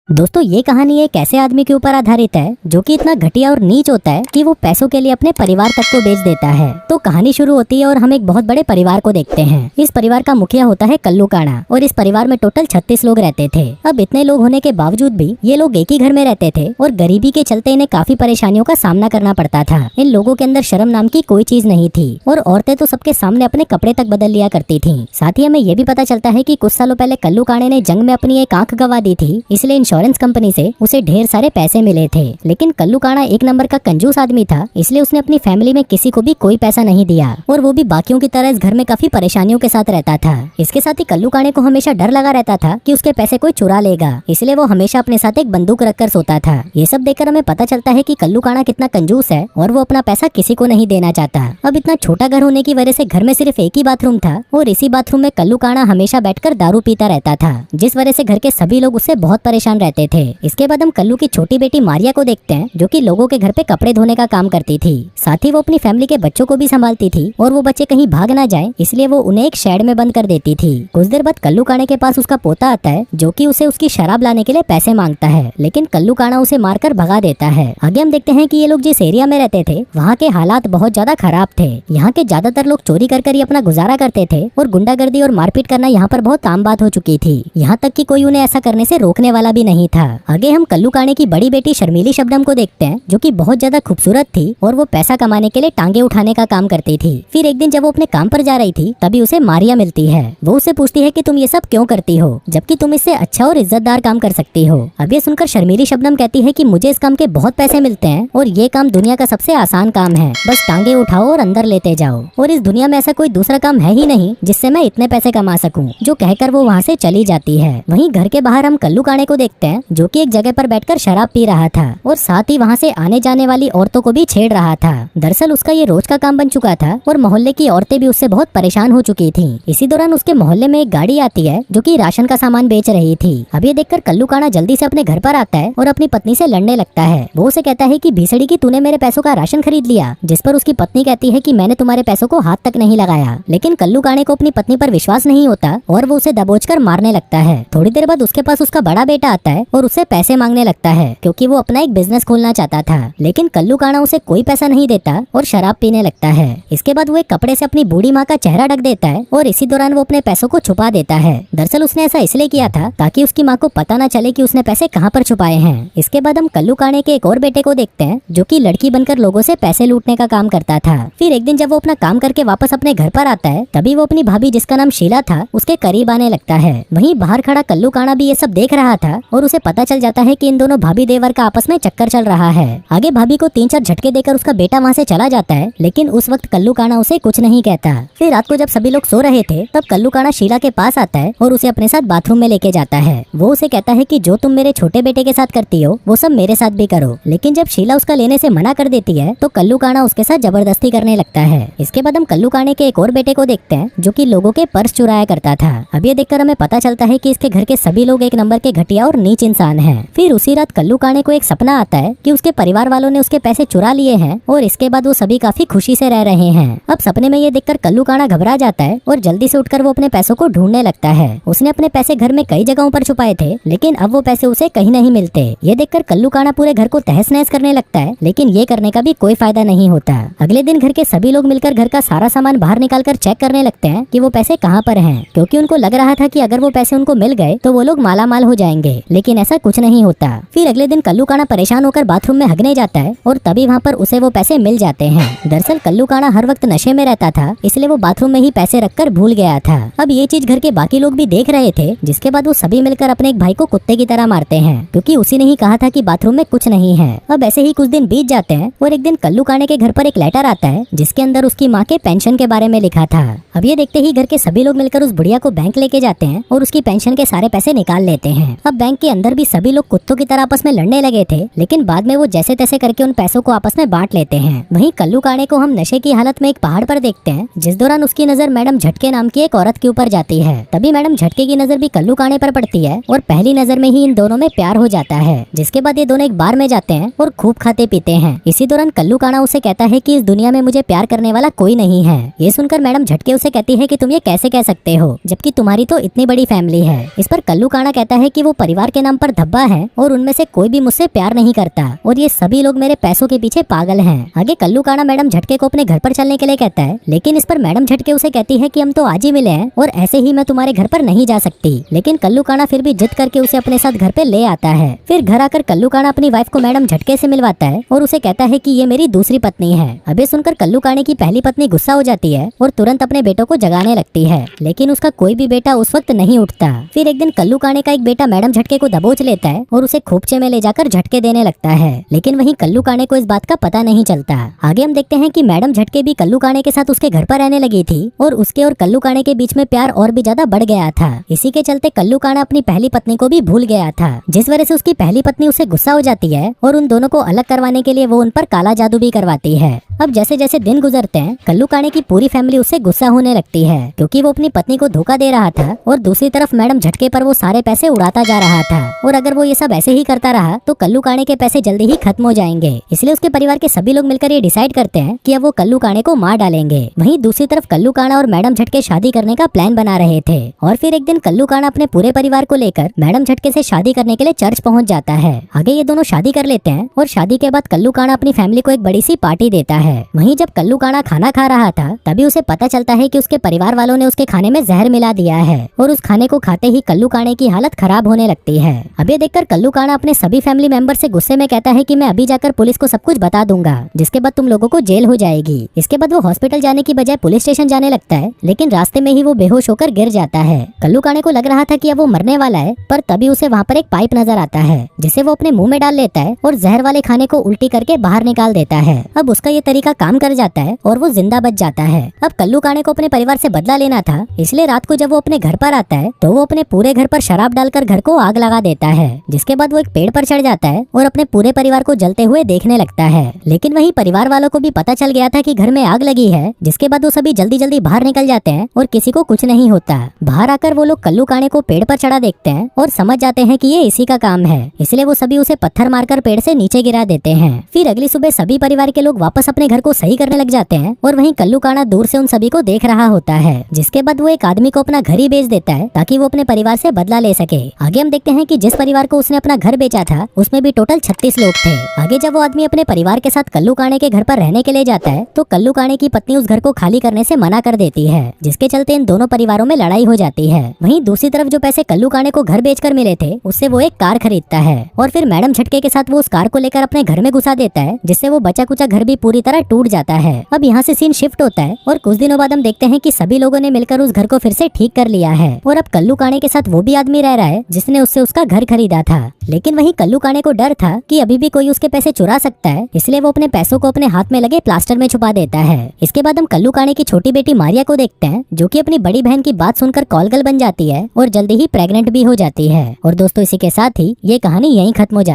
दोस्तों ये कहानी एक ऐसे आदमी के ऊपर आधारित है जो कि इतना घटिया और नीच होता है कि वो पैसों के लिए अपने परिवार तक को बेच देता है। तो कहानी शुरू होती है और हम एक बहुत बड़े परिवार को देखते हैं। इस परिवार का मुखिया होता है कल्लू काणा और इस परिवार में टोटल 36 लोग रहते थे। अब इतने लोग होने के बावजूद भी ये लोग एक ही घर में रहते थे और गरीबी के चलते इन्हें काफी परेशानियों का सामना करना पड़ता था। इन लोगों के अंदर शर्म नाम की कोई चीज नहीं थी और औरतें तो सबके सामने अपने कपड़े तक बदल लिया करती थी। साथ ही हमें ये भी पता चलता है कि कुछ सालों पहले कल्लू काणे ने जंग में अपनी एक आंख गंवा दी थी, इसलिए इंश्योरेंस कंपनी से उसे ढेर सारे पैसे मिले थे। लेकिन कल्लू काणा एक नंबर का कंजूस आदमी था, इसलिए उसने अपनी फैमिली में किसी को भी कोई पैसा नहीं दिया और वो भी बाकियों की तरह इस घर में काफी परेशानियों के साथ रहता था। इसके साथ ही कल्लू काणे को हमेशा डर लगा रहता था कि उसके पैसे कोई चुरा लेगा, इसलिए वो हमेशा अपने साथ एक बंदूक रखकर सोता था। ये सब देखकर हमें पता चलता है कि कल्लू काणा कितना कंजूस है और वो अपना पैसा किसी को नहीं देना चाहता। अब इतना छोटा घर होने की वजह से घर में सिर्फ एक ही बाथरूम था और इसी बाथरूम में कल्लू काणा हमेशा बैठकर दारू पीता रहता था, जिस वजह से घर के सभी लोग उससे बहुत परेशान रहते थे। इसके बाद हम कल्लू की छोटी बेटी मारिया को देखते हैं जो कि लोगों के घर पे कपड़े धोने का काम करती थी। साथ ही वो अपनी फैमिली के बच्चों को भी संभालती थी और वो बच्चे कहीं भाग ना जाएं, इसलिए वो उन्हें एक शेड में बंद कर देती थी। कुछ देर बाद कल्लू काणे के पास उसका पोता आता है जो कि उसे उसकी शराब लाने के लिए पैसे मांगता है, लेकिन कल्लू काणा उसे मारकर भगा देता है। आगे हम देखते हैं कि ये लोग जिस एरिया में रहते थे वहाँ के हालात बहुत ज्यादा खराब थे। यहाँ के ज्यादातर लोग चोरी कर ही अपना गुजारा करते थे और गुंडागर्दी और मारपीट करना यहाँ पर बहुत आम बात हो चुकी थी। यहाँ तक कि कोई उन्हें ऐसा करने से रोकने वाला भी नहीं था। आगे हम कल्लू काणे की बड़ी बेटी शर्मीली शबनम को देखते हैं जो कि बहुत ज्यादा खूबसूरत थी और वो पैसा कमाने के लिए टांगे उठाने का काम करती थी। फिर एक दिन जब वो अपने काम पर जा रही थी तभी उसे मारिया मिलती है। वो उसे पूछती है कि तुम ये सब क्यों करती हो जबकि तुम इससे अच्छा और इज्जतदार काम कर सकती हो। अब ये सुनकर शर्मीली शबनम कहती है कि मुझे इस काम के बहुत पैसे मिलते हैं और ये काम दुनिया का सबसे आसान काम है, बस टांगे उठाओ और अंदर लेते जाओ और इस दुनिया में ऐसा कोई दूसरा काम है ही नहीं जिससे मैं इतने पैसे कमा सकूं। जो कहकर वो वहाँ से चली जाती है। वहीं घर के बाहर हम कल्लू काणे को देखते हैं जो कि एक जगह पर बैठकर शराब पी रहा था और साथ ही वहाँ से आने जाने वाली औरतों को भी छेड़ रहा था। दरअसल उसका ये रोज का काम बन चुका था और मोहल्ले की औरतें भी उससे बहुत परेशान हो चुकी थीं। इसी दौरान उसके मोहल्ले में एक गाड़ी आती है जो कि राशन का सामान बेच रही थी। अब ये देखकर कल्लू काणा जल्दी से अपने घर पर आता है और अपनी पत्नी से लड़ने लगता है। वो उसे कहता है कि भीसड़ी की तूने मेरे पैसों का राशन खरीद लिया, जिस पर उसकी पत्नी कहती है कि मैंने तुम्हारे पैसों को हाथ तक नहीं लगाया। लेकिन कल्लू काणे को अपनी पत्नी पर विश्वास नहीं होता और वो उसे दबोचकर मारने लगता है। थोड़ी देर बाद उसके पास उसका बड़ा बेटा आता है और उससे पैसे मांगने लगता है क्योंकि वो अपना एक बिजनेस खोलना चाहता था। लेकिन कल्लू काणा उसे कोई पैसा नहीं देता और शराब पीने लगता है। इसके बाद वो एक कपड़े से अपनी बूढ़ी माँ का चेहरा ढक देता है और इसी दौरान वो अपने पैसों को छुपा देता है। दरअसल उसने ऐसा इसलिए किया था ताकि उसकी माँ को पता न चले कि उसने पैसे कहाँ पर छुपाए हैं। इसके बाद हम कल्लू काणे के एक और बेटे को देखते हैं जो कि लड़की बनकर लोगों से पैसे लूटने का काम करता था। फिर एक दिन जब वो अपना काम करके वापस अपने घर पर आता है तभी वो अपनी भाभी जिसका नाम शीला था उसके करीब आने लगता है। वहीं बाहर खड़ा कल्लू काणा भी ये सब देख रहा था और उसे पता चल जाता है कि इन दोनों भाभी देवर का आपस में चक्कर चल रहा है। आगे भाभी को 3-4 झटके देकर उसका बेटा वहाँ से चला जाता है, लेकिन उस वक्त कल्लू काणा उसे कुछ नहीं कहता। फिर रात को जब सभी लोग सो रहे थे तब कल्लू काणा शीला के पास आता है और उसे अपने साथ बाथरूम में लेके जाता है। वो उसे कहता है कि जो तुम मेरे छोटे बेटे के साथ करती हो वो सब मेरे साथ भी करो। लेकिन जब शीला उसका लेने से मना कर देती है तो कल्लू काणा उसके साथ जबरदस्ती करने लगता है। इसके बाद हम कल्लू काणे के एक और बेटे को देखते हैं जो कि लोगों के पर्स चुराया करता था। अब ये देखकर हमें पता चलता है कि इसके घर के सभी लोग एक नंबर के घटिया और नीच इंसान हैं। फिर उसी रात कल्लू काणे को एक सपना आता है कि उसके परिवार वालों ने उसके पैसे चुरा लिए हैं और इसके बाद वो सभी काफी खुशी से रह रहे हैं। अब सपने में ये देखकर कल्लू काणा घबरा जाता है और जल्दी से उठकर वो अपने पैसों को ढूंढने लगता है। उसने अपने पैसे घर में कई जगहों पर छुपाए थे, लेकिन अब वो पैसे उसे कहीं नहीं मिलते। ये देखकर कल्लू काणा पूरे घर को तहस नहस करने लगता है, लेकिन ये करने का भी कोई फायदा नहीं होता। अगले दिन घर के सभी लोग मिलकर घर का सारा सामान बाहर निकालकर चेक करने लगते हैं कि वो पैसे कहाँ पर हैं, क्योंकि उनको लग रहा था कि अगर वो पैसे उनको मिल गए तो वो लोग मालामाल हो जाएंगे, लेकिन ऐसा कुछ नहीं होता। फिर अगले दिन कल्लू काणा परेशान होकर बाथरूम में हगने जाता है और तभी वहाँ पर उसे वो पैसे मिल जाते हैं। दरअसल कल्लू काणा हर वक्त नशे में रहता था, इसलिए वो बाथरूम में ही पैसे रखकर भूल गया था। अब ये चीज घर के बाकी लोग भी देख रहे थे, जिसके बाद वो सभी मिलकर अपने एक भाई को कुत्ते की तरह मारते हैं क्योंकि उसी ने ही कहा था कि बाथरूम में कुछ नहीं है। अब ऐसे ही कुछ दिन बीत जाते हैं और एक दिन कल्लू काणे के घर पर एक लेटर आता है जिसके अंदर उसकी माँ के पेंशन के बारे में लिखा था। अब ये देखते ही घर के सभी लोग मिलकर उस बुढ़िया को बैंक लेके जाते हैं और उसकी पेंशन के सारे पैसे निकाल लेते हैं। अब बैंक के अंदर भी सभी लोग कुत्तों की तरह आपस में लड़ने लगे थे, लेकिन बाद में वो जैसे तैसे करके उन पैसों को आपस में बांट लेते हैं। वहीं कल्लू काणे को हम नशे की हालत में एक पहाड़ पर देखते हैं, जिस दौरान उसकी नजर मैडम झटके नाम की एक औरत के ऊपर जाती है। तभी मैडम झटके की नजर भी कल्लू काणे पर पड़ती है और पहली नजर में ही इन दोनों में प्यार हो जाता है। जिसके बाद ये दोनों एक बार में जाते हैं और खूब खाते पीते हैं। इसी दौरान कल्लू काणा उसे कहता है कि इस दुनिया में मुझे प्यार करने वाला कोई नहीं है। ये सुनकर मैडम झटके उसे कहती है कि तुम ये कैसे कह सकते हो जबकि तुम्हारी तो इतनी बड़ी फैमिली है। इस पर कल्लू काणा कहता है कि वो परिवार के नाम पर धब्बा है और उनमें से कोई भी मुझसे प्यार नहीं करता और ये सभी लोग मेरे पैसों के पीछे पागल हैं। आगे कल्लू काना मैडम झटके को अपने घर पर चलने के लिए कहता है, लेकिन इस पर मैडम झटके उसे कहती है कि हम तो आज ही मिले हैं और ऐसे ही मैं तुम्हारे घर पर नहीं जा सकती। लेकिन कल्लू काना फिर भी जिद करके उसे अपने साथ घर पे ले आता है। फिर घर आकर कल्लू काना अपनी वाइफ को मैडम झटके से मिलवाता है और उसे कहता है कि ये मेरी दूसरी पत्नी है। अब ये सुनकर कल्लू काने की पहली पत्नी गुस्सा हो जाती है और तुरंत अपने बेटों को जगाने लगती है, लेकिन उसका कोई भी बेटा उस वक्त नहीं उठता। फिर एक दिन कल्लू काने का एक बेटा मैडम झटके को दबोच लेता है और उसे खोपचे में ले जाकर झटके देने लगता है, लेकिन वहीं कल्लू काने को इस बात का पता नहीं चलता। आगे हम देखते हैं कि मैडम झटके भी कल्लू काने के साथ उसके घर पर रहने लगी थी और उसके और कल्लू काने के बीच में प्यार और भी ज्यादा बढ़ गया था। इसी के चलते कल्लू काना अपनी पहली पत्नी को भी भूल गया था, जिस वजह से उसकी पहली पत्नी उससे गुस्सा हो जाती है और उन दोनों को अलग करवाने के लिए वो उन पर काला जादू भी करवाती है। अब जैसे जैसे दिन गुजरते हैं कल्लू काने की पूरी फैमिली उससे गुस्सा होने लगती है, क्योंकि वो अपनी पत्नी को धोखा दे रहा था और दूसरी तरफ मैडम झटके पर वो सारे पैसे उड़ाता जा रहा था। और अगर वो ये सब ऐसे ही करता रहा तो कल्लू काने के पैसे जल्दी ही खत्म हो जाएंगे। इसलिए उसके परिवार के सभी लोग मिलकर ये डिसाइड करते हैं कि अब वो कल्लू काने को मार डालेंगे। वहीं दूसरी तरफ कल्लू काना और मैडम झटके शादी करने का प्लान बना रहे थे और फिर एक दिन कल्लू काना अपने पूरे परिवार को लेकर मैडम झटके से शादी करने के लिए चर्च पहुंच जाता है। आगे ये दोनों शादी कर लेते हैं और शादी के बाद कल्लू काना अपनी फैमिली को एक बड़ी सी पार्टी देता है। वहीं जब कल्लू काना खाना खा रहा था तभी उसे पता चलता है कि उसके परिवार वालों ने उसके खाने में जहर मिला दिया है और उस खाने को खाते ही कल्लू काने की हालत खराब होने लगती है। अब ये देखकर कल्लू काना अपने सभी फैमिली मेंबर से गुस्से में कहता है कि मैं अभी जाकर पुलिस को सब कुछ बता दूंगा, जिसके बाद तुम लोगों को जेल हो जाएगी। इसके बाद वो हॉस्पिटल जाने की बजाय पुलिस स्टेशन जाने लगता है, लेकिन रास्ते में ही वो बेहोश होकर गिर जाता है। कल्लू काने को लग रहा था कि अब वो मरने वाला है, पर तभी उसे वहाँ पर एक पाइप नजर आता है जिसे वो अपने मुंह में डाल लेता है और जहर वाले खाने को उल्टी करके बाहर निकाल देता है। अब उसका ये तरीका काम कर जाता है और वो जिंदा बच जाता है। अब कल्लू काने को अपने परिवार से बदला लेना था, इसलिए रात को जब वो अपने घर पर आता है तो वो अपने पूरे घर पर शराब डालकर घर को आग लगा देता है, जिसके बाद वो एक पेड़ पर चढ़ जाता है और अपने पूरे परिवार को जलते हुए देखने लगता है। लेकिन वहीं परिवार वालों को भी पता चल गया था कि घर में आग लगी है, जिसके बाद वो सभी जल्दी जल्दी बाहर निकल जाते हैं और किसी को कुछ नहीं होता। बाहर आकर वो लोग कल्लू काने को पेड़ पर चढ़ा देखते हैं और समझ जाते हैं कि ये इसी का काम है, इसलिए वो सभी उसे पत्थर मारकर पेड़ से नीचे गिरा देते हैं। फिर अगली सुबह सभी परिवार के लोग वापस अपने घर को सही करने लग जाते हैं और वहीं कल्लू काना दूर से उन सभी को देख रहा होता है, जिसके बाद वो एक आदमी को अपना घर ही बेच देता है ताकि वो अपने परिवार से बदला ले सके। आगे हम देखते हैं कि जिस परिवार को उसने अपना घर बेचा था उसमें भी टोटल 36 लोग थे। आगे जब वो आदमी अपने परिवार के साथ कल्लू काने के घर पर रहने के लिए जाता है तो कल्लू काने की पत्नी उस घर को खाली करने से मना कर देती है, जिसके चलते इन दोनों परिवारों में लड़ाई हो जाती है। वहीं दूसरी तरफ जो पैसे कल्लू काने को घर बेचकर मिले थे उससे वो एक कार खरीदता है और फिर मैडम झटके के साथ वो उस कार को लेकर अपने घर में घुसा देता है, जिससे वो बचा कुचा घर भी पूरी तरह टूट जाता है। अब यहाँ से सीन शिफ्ट होता है और कुछ दिनों बाद हम देखते हैं कि सभी लोगों ने मिलकर उस घर को फिर से ठीक कर लिया है और अब कल्लू काने के साथ वो भी आदमी रह रहा है जिसने उससे उसका घर खरीदा था। लेकिन वहीं कल्लू काने को डर था कि अभी भी कोई उसके पैसे चुरा सकता है, इसलिए वो अपने पैसों को अपने हाथ में लगे प्लास्टर में छुपा देता है। इसके बाद हम कल्लू काने की छोटी बेटी मारिया को देखते हैं, जो कि अपनी बड़ी बहन की बात सुनकर कॉलगर्ल बन जाती है और जल्दी ही प्रेग्नेंट भी हो जाती है। और दोस्तों इसी के साथ ही ये कहानी यहीं खत्म हो जाती है।